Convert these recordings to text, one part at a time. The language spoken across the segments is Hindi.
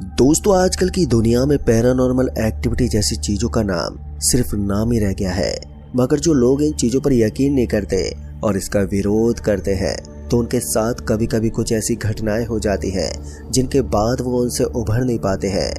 दोस्तों, आजकल की दुनिया में पैरानॉर्मल एक्टिविटी जैसी चीजों का नाम सिर्फ नाम ही रह गया है। मगर जो लोग इन चीजों पर यकीन नहीं करते और इसका विरोध करते हैं तो उनके साथ कभी कभी कुछ ऐसी घटनाएं हो जाती हैं जिनके बाद वो उनसे उभर नहीं पाते हैं।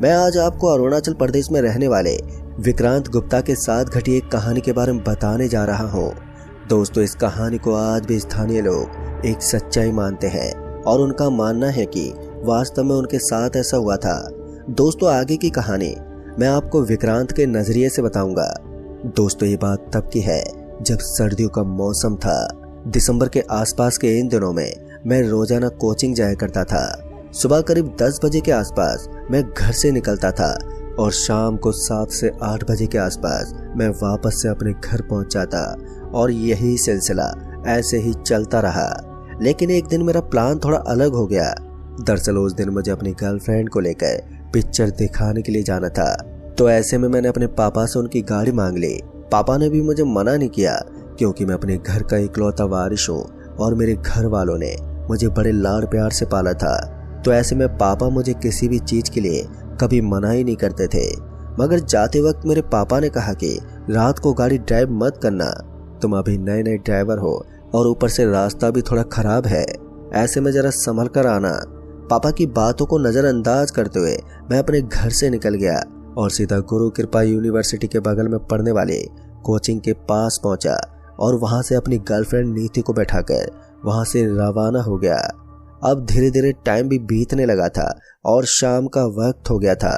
मैं आज आपको अरुणाचल प्रदेश में रहने वाले विक्रांत गुप्ता के साथ घटी एक कहानी के बारे में बताने जा रहा हूँ। दोस्तों, इस कहानी को आज भी स्थानीय लोग एक सच्चाई मानते हैं और उनका मानना है कि वास्तव में उनके साथ ऐसा हुआ था। दोस्तों, आगे की कहानी मैं आपको विक्रांत के नजरिए से बताऊंगा। दोस्तों, ये बात तब की है जब सर्दियों का मौसम था। दिसंबर के आसपास के इन दिनों में मैं रोजाना कोचिंग जाया करता था। सुबह करीब 10 बजे के आसपास मैं घर से निकलता था और शाम को 7 से 8 बजे के आसपास मैं वापस से अपने घर पहुंच जाता और यही सिलसिला ऐसे ही चलता रहा। लेकिन एक दिन मेरा प्लान थोड़ा अलग हो गया। दरअसल उस दिन मुझे अपनी गर्लफ्रेंड को लेकर पिक्चर दिखाने के लिए जाना था। तो ऐसे में मैंने अपने पापा से उनकी गाड़ी मांग ली। पापा ने भी मुझे मना नहीं किया क्योंकि मैं अपने घर का इकलौता वारिस हूँ और मेरे घर वालों ने मुझे बड़े लाड़ प्यार से पाला था। तो ऐसे में पापा मुझे किसी भी चीज के लिए कभी मना ही नहीं करते थे। मगर जाते वक्त मेरे पापा ने कहा कि रात को गाड़ी ड्राइव मत करना, तुम अभी नए नए ड्राइवर हो और ऊपर से रास्ता भी थोड़ा खराब है, ऐसे में जरा संभल कर आना। पापा की बातों को नजरअंदाज करते हुए मैं अपने घर से निकल गया और सीधा गुरु कृपा यूनिवर्सिटी के बगल में पढ़ने वाले कोचिंग के पास पहुंचा और वहां से अपनी गर्लफ्रेंड नीति को बैठाकर वहां से रवाना हो गया। अब धीरे धीरे टाइम भी बीतने लगा था और शाम का वक्त हो गया था।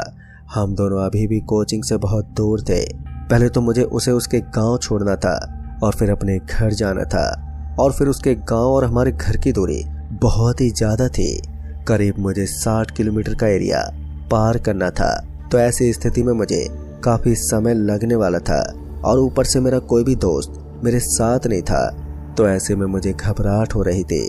हम दोनों अभी भी कोचिंग से बहुत दूर थे। पहले तो मुझे उसे उसके गांव छोड़ना था और फिर अपने घर जाना था और फिर उसके गांव और हमारे घर की दूरी बहुत ही ज्यादा थी। करीब मुझे 60 किलोमीटर का एरिया पार करना था। तो ऐसी स्थिति में मुझे काफी समय लगने वाला था और ऊपर से मेरा कोई भी दोस्त मेरे साथ नहीं था। तो ऐसे में मुझे घबराहट हो रही थी।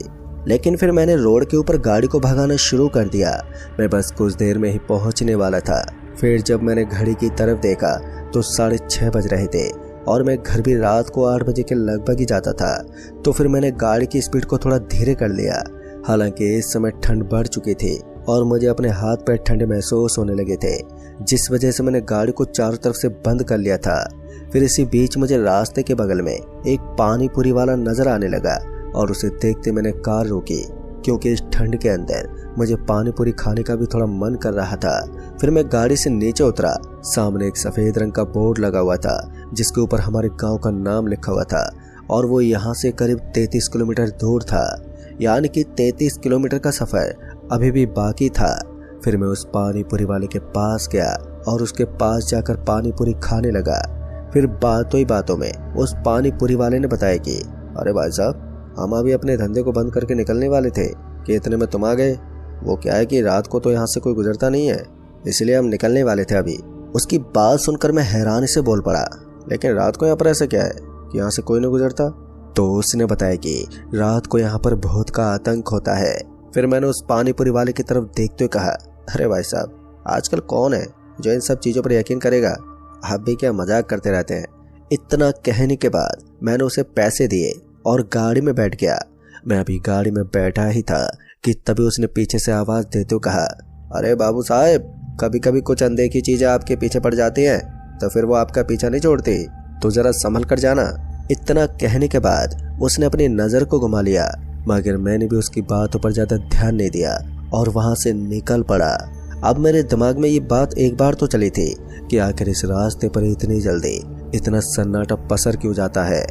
लेकिन फिर मैंने रोड के ऊपर गाड़ी को भगाना शुरू कर दिया। मैं बस कुछ देर में ही पहुंचने वाला था। फिर जब मैंने घड़ी की तरफ देखा तो 6:30 बज रहे थे और मैं घर भी रात को 8 बजे के लगभग ही जाता था। तो फिर मैंने गाड़ी की स्पीड को थोड़ा धीरे कर लिया। हालांकि इस समय ठंड बढ़ चुकी थी और मुझे अपने हाथ पैर ठंडे महसूस होने लगे थे, जिस वजह से मैंने गाड़ी को चारों तरफ से बंद कर लिया था। फिर इसी बीच मुझे रास्ते के बगल में एक पानी पूरी वाला नजर आने लगा और उसे देखते मैंने कार रोकी क्योंकि इस ठंड के अंदर मुझे पानी पूरी खाने का भी थोड़ा मन कर रहा था। फिर मैं गाड़ी से नीचे उतरा। सामने एक सफेद रंग का बोर्ड लगा हुआ था जिसके ऊपर हमारे गांव का नाम लिखा हुआ था और वो यहाँ से करीब 33 किलोमीटर दूर था। यानी कि 33 किलोमीटर का सफर अभी भी बाकी था। फिर मैं उस पानी पूरी वाले के पास गया और उसके पास जाकर पानी पूरी खाने लगा। फिर बातों ही बातों में उस पानी पूरी वाले ने बताया कि अरे भाई साहब, हम अभी अपने धंधे को बंद करके निकलने वाले थे कि इतने में तुम आ गए। वो क्या है कि रात को तो यहाँ से कोई गुजरता नहीं है, इसलिए हम निकलने वाले थे अभी। उसकी बात सुनकर मैं हैरानी से बोल पड़ा, लेकिन रात को यहाँ पर ऐसा क्या है कि यहाँ से कोई नहीं गुजरता? तो उसने बताया कि रात को यहाँ पर भूत का आतंक होता है। फिर मैंने उस पानी पूरी वाले की तरफ देखते हुए कहा, अरे भाई साहब, आजकल कौन है जो इन सब चीजों पर यकीन करेगा? आप भी क्या मजाक करते रहते हैं? इतना कहने के बाद मैंने उसे पैसे दिए और गाड़ी में बैठ गया। मैं अभी गाड़ी में बैठा ही था कि तभी उसने पीछे से आवाज देते हुए कहा, अरे बाबू साहब, कभी कभी कुछ अनदेखी चीजें आपके पीछे पड़ जाती हैं तो फिर वो आपका पीछा नहीं छोड़ती, तो जरा संभल कर जाना। इतना कहने के बाद उसने अपनी नजर को घुमा लिया, मगर मैंने भी उसकी बातों पर ज्यादा ध्यान नहीं दिया और वहां से निकल पड़ा। अब मेरे दिमाग में ये बात एक बार तो चली थी कि आखिर इस रास्ते पर इतनी जल्दी इतना सन्नाटा पसर क्यों जाता है।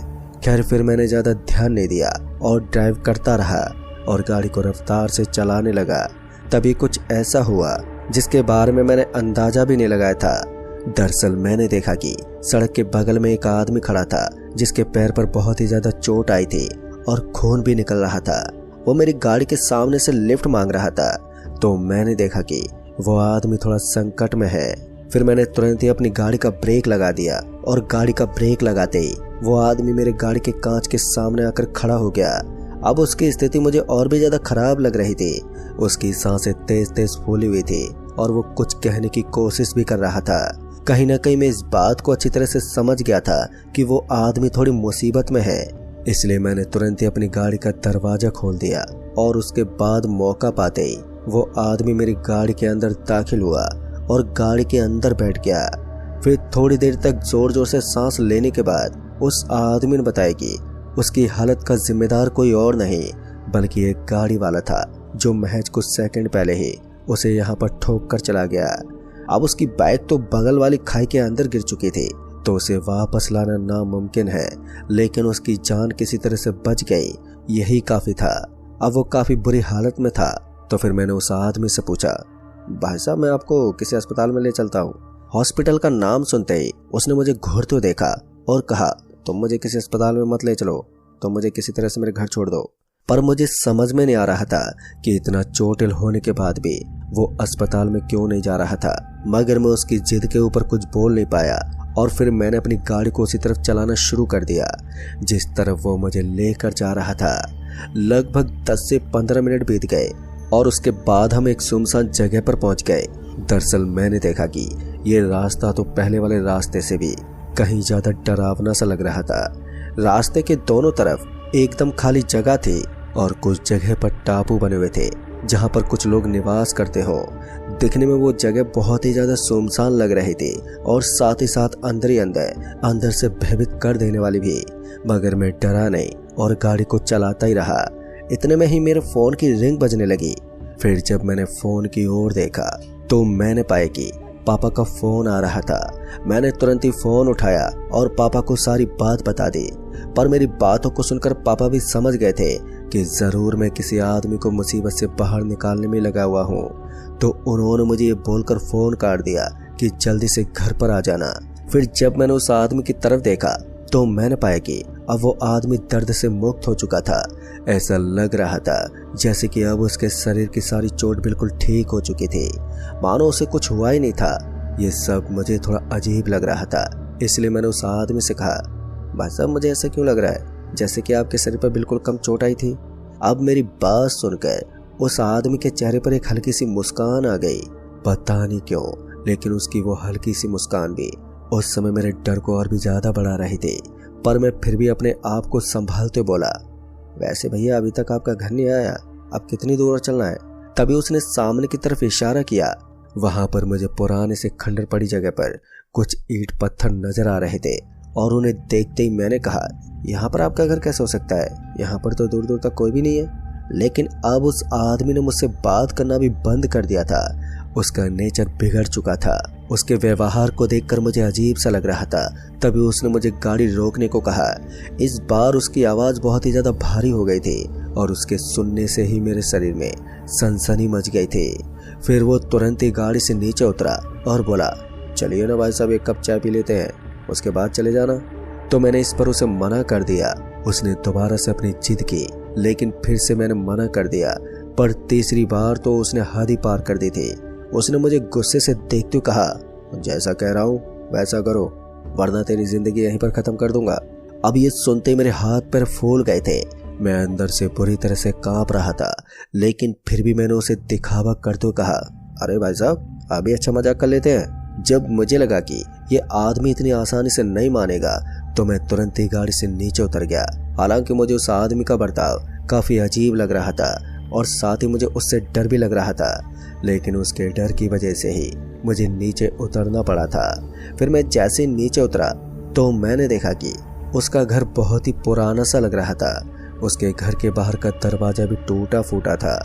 खैर, फिर मैंने ज्यादा ध्यान नहीं दिया और ड्राइव करता रहा और गाड़ी को रफ्तार से चलाने लगा। तभी कुछ ऐसा हुआ जिसके बारे में मैंने अंदाजा भी नहीं लगाया था। दरअसल मैंने देखा कि सड़क के बगल में एक आदमी खड़ा था जिसके पैर पर बहुत ही ज्यादा चोट आई थी और खून भी निकल रहा था। वो मेरी गाड़ी के सामने से लिफ्ट मांग रहा था। तो मैंने देखा कि वो आदमी थोड़ा संकट में है। फिर मैंने तुरंत ही अपनी गाड़ी का ब्रेक लगा दिया और गाड़ी का ब्रेक लगाते ही वो आदमी मेरे गाड़ी के कांच के सामने आकर खड़ा हो गया। अब उसकी स्थिति मुझे और भी ज्यादा खराब लग रही थी। उसकी सांसें तेज तेज फूली हुई थी और वो कुछ कहने की कोशिश भी कर रहा था। कहीं ना कहीं मैं इस बात को अच्छी तरह से समझ गया था कि वो आदमी थोड़ी मुसीबत में है। इसलिए मैंने तुरंत ही अपनी गाड़ी का दरवाजा खोल दिया और उसके बाद मौका पाते ही वो आदमी मेरी गाड़ी के अंदर दाखिल हुआ और गाड़ी के अंदर बैठ गया। फिर थोड़ी देर तक जोर जोर से सांस लेने के बाद उस आदमी ने बताया कि उसकी हालत का जिम्मेदार कोई और नहीं बल्कि एक गाड़ी वाला था जो महज कुछ सेकंड पहले ही उसे यहाँ पर ठोक कर चला गया। अब उसकी बाइक तो बगल वाली खाई के अंदर गिर चुकी थी, तो उसे वापस लाना नामुमकिन है, लेकिन उसकी जान किसी तरह से बच गई, यही काफी था। अब वो काफी बुरी हालत में था, तो फिर मैंने उस आदमी से पूछा, भाई साहब मैं आपको किसी अस्पताल में ले चलता हूँ। हॉस्पिटल का नाम सुनते ही उसने मुझे घूरते हुए देखा और कहा, तुम मुझे किसी अस्पताल में मत ले चलो, तुम मुझे किसी तरह से मेरे घर छोड़ दो। पर मुझे समझ में नहीं आ रहा था कि इतना चोटिल होने के बाद भी वो अस्पताल में क्यों नहीं जा रहा था, मगर मैं उसकी जिद के ऊपर कुछ बोल नहीं पाया और फिर मैंने अपनी गाड़ी को उसी तरफ चलाना शुरू कर दिया जिस तरफ वो मुझे लेकर जा रहा था। लगभग 10 से 15 मिनट बीत गए और उसके बाद हम एक सुनसान जगह पर पहुंच गए। दरअसल मैंने देखा कि ये रास्ता तो पहले वाले रास्ते से भी कहीं ज्यादा डरावना सा लग रहा था। रास्ते के दोनों तरफ एकदम खाली जगह थी और कुछ जगह पर टापू बने हुए थे जहां पर कुछ लोग निवास करते हो। दिखने में वो जगह बहुत ही ज्यादा सुनसान लग रही थी और साथ ही साथ अंदर ही अंदर से भयभीत कर देने वाली भी। मगर मैं डरा नहीं और गाड़ी को चलाता ही रहा। इतने में ही मेरे फोन की रिंग बजने लगी। फिर जब मैंने फोन की ओर देखा तो मैंने पाया कि पापा का फोन आ रहा था। मैंने तुरंत ही फोन उठाया और पापा को सारी बात बता दी, पर मेरी बातों को सुनकर पापा भी समझ गए थे कि जरूर मैं किसी आदमी को मुसीबत से बाहर निकालने में लगा हुआ हूँ। तो उन्होंने मुझे ये बोलकर फोन काट दिया कि जल्दी से घर पर आ जाना। फिर जब मैंने उस आदमी की तरफ देखा तो मैंने पाया कि अब वो आदमी दर्द से मुक्त हो चुका था। ऐसा लग रहा था जैसे कि अब उसके शरीर की सारी चोट बिल्कुल ठीक हो चुकी थी, मानो उसे कुछ हुआ ही नहीं था। ये सब मुझे थोड़ा अजीब लग रहा था, इसलिए मैंने उस आदमी से कहा, भाई साहब मुझे ऐसा क्यों लग रहा है जैसे कि आपके शरीर पर बिल्कुल कम चोट आई थी। अब मेरी बात सुनकर उस आदमी के चेहरे पर एक हल्की सी मुस्कान आ गई। पता नहीं क्यों, लेकिन उसकी वो हल्की सी मुस्कान भी उस समय मेरे डर को और भी ज्यादा बढ़ा रही थी। पर मैं फिर भी अपने आप को संभालते बोला, वैसे भैया अभी तक आपका घर नहीं आया, अब कितनी दूर चलना है। तभी उसने सामने की तरफ इशारा किया। वहां पर मुझे पुराने से खंडर पड़ी जगह पर कुछ ईंट पत्थर नजर आ रहे थे और उन्हें देखते ही मैंने कहा, यहाँ पर आपका घर कैसे हो सकता है, यहाँ पर तो दूर दूर तक कोई भी नहीं है। लेकिन अब उस आदमी ने मुझसे बात करना भी बंद कर दिया था। उसका नेचर बिगड़ चुका था। उसके व्यवहार को देखकर मुझे अजीब सा लग रहा था। तभी उसने मुझे गाड़ी रोकने को कहा। इस बार उसकी आवाज बहुत ही ज्यादा भारी हो गई थी और उसके सुनने से ही मेरे शरीर में सनसनी मच गई थी। फिर वो तुरंत ही गाड़ी से नीचे उतरा और बोला, चलिए ना भाई साहब एक कप चाय पी लेते हैं, उसके बाद चले जाना। तो मैंने इस पर उसे मना कर दिया। उसने दोबारा से अपनी जिद की, लेकिन फिर से मैंने मना कर दिया। पर तीसरी बार तो उसने हद ही पार कर दी थी। उसने मुझे गुस्से से देखते हुए कहा, जैसा कह रहा हूँ वैसा करो, वरना तेरी जिंदगी यहीं पर खत्म कर दूंगा। अब ये सुनते ही मेरे हाथ पैर फूल गए थे। मैं अंदर से बुरी तरह से कांप रहा था, लेकिन फिर भी मैंने उसे दिखावा करते हुए कहा, अरे भाई साहब अभी अच्छा मजाक कर लेते हैं। जब मुझे लगा कि ये आदमी इतनी आसानी से नहीं मानेगा तो मैं तुरंत ही गाड़ी से नीचे उतर गया। हालांकि मुझे उस आदमी का बर्ताव काफी अजीब लग रहा था और साथ ही मुझे उससे डर भी लग रहा था, लेकिन उसके डर की वजह से ही मुझे नीचे उतरना पड़ा था। फिर मैं जैसे नीचे उतरा तो मैंने देखा कि उसका घर बहुत ही पुराना सा लग रहा था। उसके घर के बाहर का दरवाजा भी टूटा फूटा था।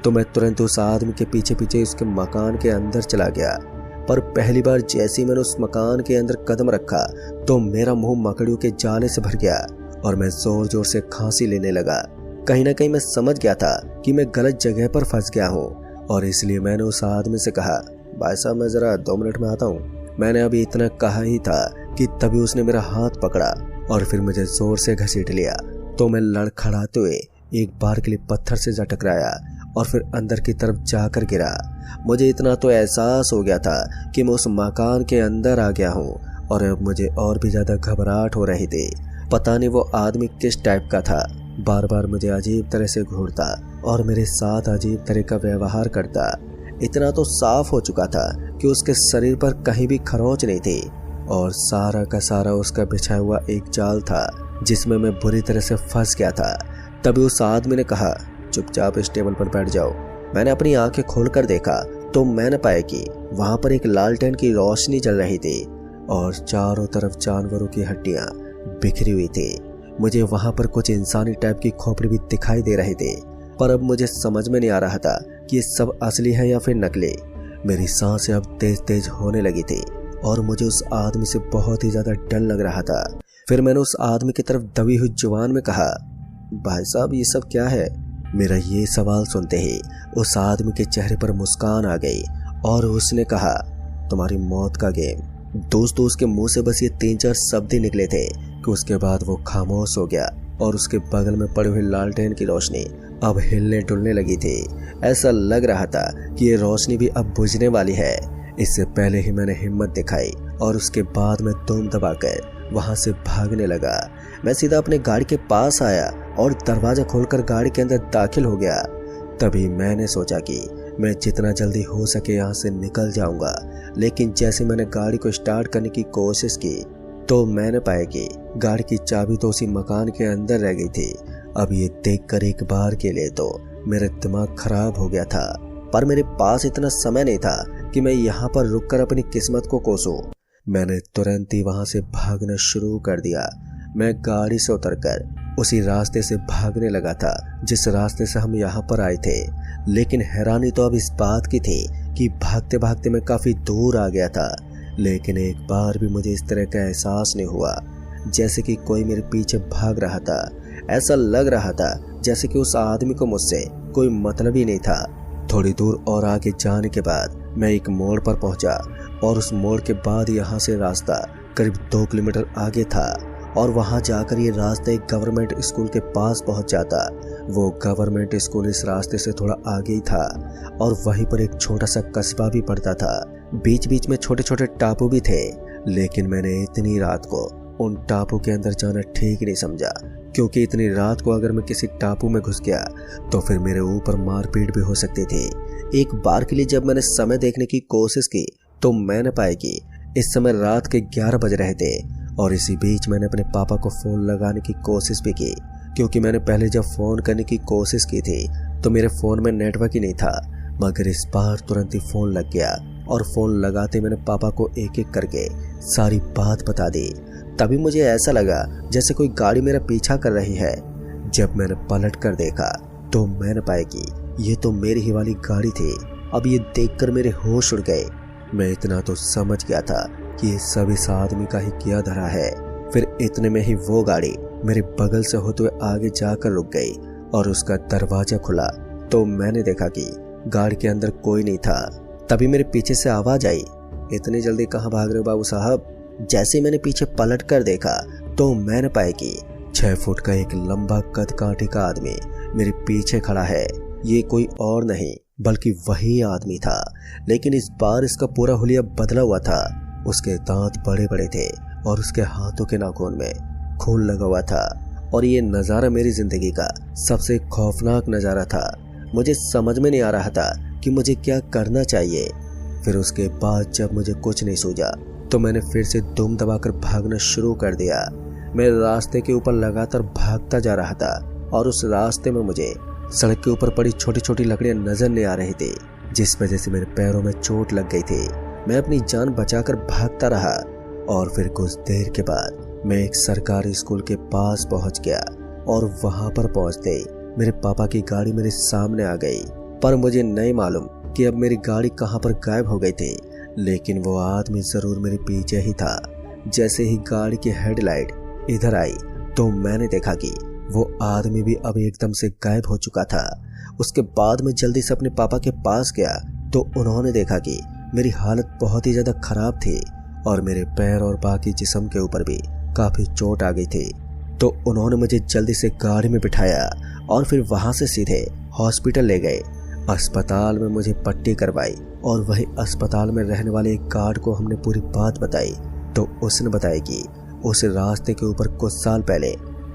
तो मैं तुरंत उस आदमी के पीछे पीछे उसके मकान के अंदर चला गया। पर पहली बार जैसे ही मैंने उस मकान के अंदर कदम रखा तो मेरा मुंह मकड़ियों के जाले से भर गया और मैं जोर जोर से खांसी लेने लगा। कहीं ना कहीं मैं समझ गया था कि मैं गलत जगह पर फंस गया हूँ और इसलिए मैंने उस आदमी से कहा, भाई साहब मैं जरा 2 मिनट में आता हूँ। मैंने अभी इतना कहा ही था कि तभी उसने मेरा हाथ पकड़ा और फिर मुझे जोर से घसीट लिया। तो मैं लड़खड़ाते हुए एक बार के लिए पत्थर से जा टकराया और फिर अंदर की तरफ जाकर गिरा। मुझे इतना तो एहसास हो गया था कि मैं उस मकान के अंदर आ गया हूँ और अब मुझे और भी ज्यादा घबराहट हो रही थी। पता नहीं वो आदमी किस टाइप का था, बार बार मुझे अजीब तरह से घूरता और मेरे साथ अजीब तरह का व्यवहार करता। इतना तो साफ हो चुका था कि उसके शरीर पर कहीं भी खरोंच नहीं थी और सारा का सारा उसका बिछा हुआ एक जाल था जिसमें मैं बुरी तरह से फंस गया था। तभी उस आदमी ने कहा, चुपचाप इस टेबल पर बैठ जाओ, मैंने अपनी आंखें खोलकर देखा तो मैंने पाया कि वहां पर एक लालटेन की रोशनी जल रही थी और चारों तरफ जानवरों की हड्डियां बिखरी हुई थी। मुझे वहां पर कुछ इंसानी टाइप की खोपड़ी भी दिखाई दे रही थी, पर अब मुझे समझ में नहीं आ रहा था कि ये सब असली है या फिर नकली। मेरी सांसें अब तेज तेज होने लगी थी और मुझे उस आदमी से बहुत ही ज्यादा डर लग रहा था। फिर मैंने उस आदमी की तरफ दबी हुई जुबान में कहा, भाई साहब ये सब क्या है? मेरा ये सवाल सुनते ही उस आदमी के चेहरे पर मुस्कान आ गई और उसने कहा, तुम्हारी मौत का गेम। दोस्तों उसके मुंह से बस ये 3-4 शब्द ही निकले थे कि उसके बाद वो खामोश हो गया और उसके बगल में पड़ी हुई लालटेन की रोशनी अब हिलने डुलने लगी थी। ऐसा लग रहा था कि ये रोशनी भी अब बुझने वाली है। इससे पहले ही मैंने हिम्मत दिखाई और उसके बाद मैं दम दबाकर वहां से भागने लगा। मैं सीधा अपने गाड़ी के पास आया और दरवाजा खोलकर गाड़ी के अंदर दाखिल हो गया। तभी मैंने सोचा कि मैं जितना जल्दी हो सके यहाँ से निकल जाऊंगा, लेकिन जैसे मैंने गाड़ी को स्टार्ट करने की कोशिश की तो मैंने पाया कि गाड़ी की चाबी तो उसी मकान के अंदर रह गई थी। अब ये देखकर एक बार के लिए तो मेरा दिमाग खराब हो गया था, पर मेरे पास इतना समय नहीं था कि मैं यहाँ पर रुककर अपनी किस्मत को कोसूं। मैंने तुरंत ही वहां से भागना शुरू कर दिया। मैं गाड़ी से उतरकर उसी रास्ते से भागने लगा था जिस रास्ते से हम यहाँ पर आए थे। लेकिन हैरानी तो अब इस बात की थी कि भागते भागते मैं काफी दूर आ गया था, लेकिन एक बार भी मुझे इस तरह का एहसास नहीं हुआ जैसे कि कोई मेरे पीछे भाग रहा था। ऐसा लग रहा था जैसे कि उस आदमी को मुझसे कोई मतलब ही नहीं था। थोड़ी दूर और आगे जाने के बाद मैं एक मोड़ पर पहुंचा और उस मोड़ के बाद यहाँ से रास्ता करीब 2 किलोमीटर आगे था और वहां जाकर ये रास्ता एक गवर्नमेंट स्कूल के पास पहुंच जाता। वो गवर्नमेंट स्कूल इस रास्ते से थोड़ा आगे ही था और वहीं पर एक छोटा सा कस्बा भी पड़ता था। बीच बीच में छोटे छोटे टापू भी थे, लेकिन मैंने इतनी रात को उन टापू के अंदर जाना ठीक नहीं समझा, क्योंकि इतनी रात को अगर मैं किसी टापू में घुस गया तो फिर मेरे ऊपर मारपीट भी हो सकती थी। एक बार के लिए जब मैंने समय देखने की कोशिश की तो मैंने पाया कि इस समय रात के 11 बज रहे थे और इसी बीच मैंने अपने पापा को फोन लगाने की कोशिश भी की, क्योंकि मैंने पहले जब फोन करने की कोशिश की थी तो मेरे फोन में नेटवर्क ही नहीं था। मगर इस बार तुरंत ही फोन लग गया और फोन लगाते मैंने पापा को एक एक करके सारी बात बता दी। तभी मुझे ऐसा लगा जैसे कोई गाड़ी मेरा पीछा कर रही है। जब मैंने पलट कर देखा तो मैंने पाया कि ये तो मेरी ही वाली गाड़ी थी। अब ये देखकर मेरे होश उड़ गए। मैं इतना तो समझ गया था कि ये सब इस आदमी का ही किया धरा है। फिर इतने में ही वो गाड़ी मेरे बगल से होते हुए आगे जाकर रुक गई और उसका दरवाजा खुला तो मैंने देखा कि गाड़ी के अंदर कोई नहीं था। तभी मेरे पीछे से आवाज आई, इतनी जल्दी कहाँ भाग रहे हो बाबू साहब? जैसे मैंने पीछे पलट कर देखा तो मैंने पाया कि 6 फुट का एक लंबा कद कांटे का आदमी मेरे पीछे खड़ा है। ये कोई और नहीं बल्कि वही आदमी था, लेकिन इस बार इसका पूरा हुलिया बदला हुआ था। उसके दांत बड़े बड़े थे और उसके हाथों के नाखून में खून लगा हुआ था और ये नज़ारा मेरी जिंदगी का सबसे खौफनाक नज़ारा था। मुझे समझ में नहीं आ रहा था कि मुझे क्या करना चाहिए। फिर उसके बाद जब मुझे कुछ नहीं सूझा तो मैंने फिर से दुम दबाकर भागना शुरू कर दिया। मैं रास्ते के ऊपर लगातार भागता जा रहा था और उस रास्ते में मुझे सड़क के ऊपर पड़ी छोटी छोटी लकड़ियां नजर नहीं आ रही थी, जिस वजह से मेरे पैरों में चोट लग गई थी। मैं अपनी जान बचाकर भागता रहा और फिर कुछ देर के बाद मैं एक सरकारी स्कूल के पास पहुंच गया और वहां पर पहुंचते ही मेरे पापा की गाड़ी मेरे सामने आ गई। पर मुझे नहीं मालूम कि अब मेरी गाड़ी कहां पर गायब हो गई थी, लेकिन वो आदमी जरूर मेरे पीछे ही था। जैसे ही गाड़ी की हेडलाइट इधर आई तो मैंने देखा कि वो आदमी भी अब एकदम से गायब हो चुका था। उसके बाद मैं जल्दी से अपने पापा के पास गया तो उन्होंने देखा कि मेरी हालत बहुत ही ज्यादा खराब थी और मेरे पैर और बाकी जिस्म के ऊपर भी काफी चोट आ गई थी। तो उन्होंने मुझे जल्दी से गाड़ी में बिठाया और फिर वहां से सीधे हॉस्पिटल ले गए। अस्पताल में मुझे पट्टी करवाई और वही अस्पताल में रहने वाले एक गार्ड को हमने पूरी बात बताई तो उसने बताया कि उस रास्ते के ऊपर कुछ साल पहले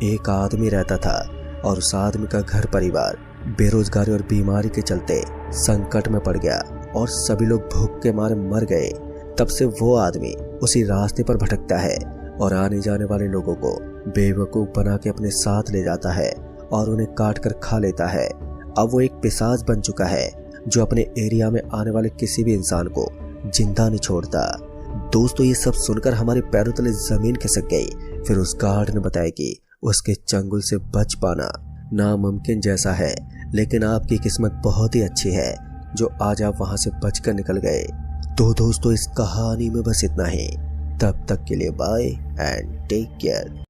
एक आदमी रहता था और उस आदमी का घर परिवार बेरोजगारी और बीमारी के चलते संकट में पड़ गया और सभी लोग भूख के मारे मर गए। तब से वो आदमी उसी रास्ते पर भटकता है और आने जाने वाले लोगों को बेवकूफ बना के अपने साथ ले जाता है और उन्हें काट कर खा लेता है। अब वो एक पिशाच बन चुका है जो अपने एरिया में आने वाले किसी भी इंसान को जिंदा नहीं छोड़ता। दोस्तों ये सब सुनकर हमारे पैरों तले जमीन खिसक गई। फिर उस गार्ड ने बताया कि उसके चंगुल से बच पाना नामुमकिन जैसा है, लेकिन आपकी किस्मत बहुत ही अच्छी है जो आज आप वहां से बचकर निकल गए। तो दोस्तों इस कहानी में बस इतना ही। तब तक के लिए बाय एंड टेक केयर।